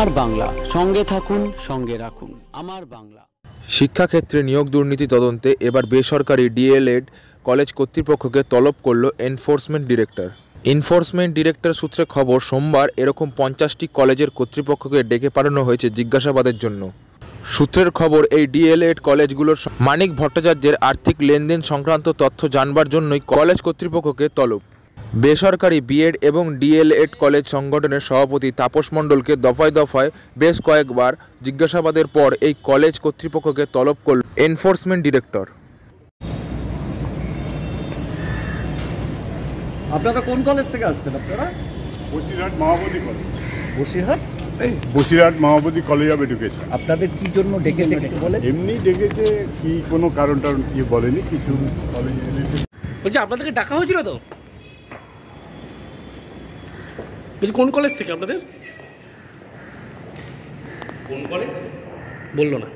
আমার বাংলা, সঙ্গে থাকুন, সঙ্গে রাখুন আমার বাংলা। শিক্ষাক্ষেত্রে নিয়োগ দুর্নীতি তদন্তে এবার বেসরকারি ডিএলএড কলেজ কর্তৃপক্ষকে তলব করল এনফোর্সমেন্ট ডিরেক্টর সূত্রে খবর, সোমবার এরকম 50টি কলেজের কর্তৃপক্ষকে ডেকে পাঠানো হয়েছে জিজ্ঞাসাবাদের জন্য। সূত্রের খবর, এই ডিএলএড কলেজগুলোর মানিক ভট্টাচার্যের আর্থিক লেনদেন সংক্রান্ত তথ্য জানবার জন্যই কলেজ কর্তৃপক্ষকে তলব। বেসরকারি বিএড এবং ডিএলএড কলেজ সংগঠনের সভাপতি তাপস মণ্ডলকে দফায় দফায় বেশ কয়েকবার জিজ্ঞাসাবাদের পর এই কলেজ কর্তৃপক্ষকে তলব করল এনফোর্সমেন্ট ডিরেক্টর। আপনারা কোন কলেজ থেকে আসছেন? আপনারা Basirhat Mahbubi college. Basirhat Mahbubi college of education. আপনাদের কি জন্য ডেকেছে বলে? এমনি ডেকেছে, কি কোনো কারণ কি বলেনি কিছু। কলেজে বলছি আপনাদেরকে ডাকা হয়েছিল তো? বলছি কোন কলেজ থেকে আপনাদের? কোন কলেজ বললো না।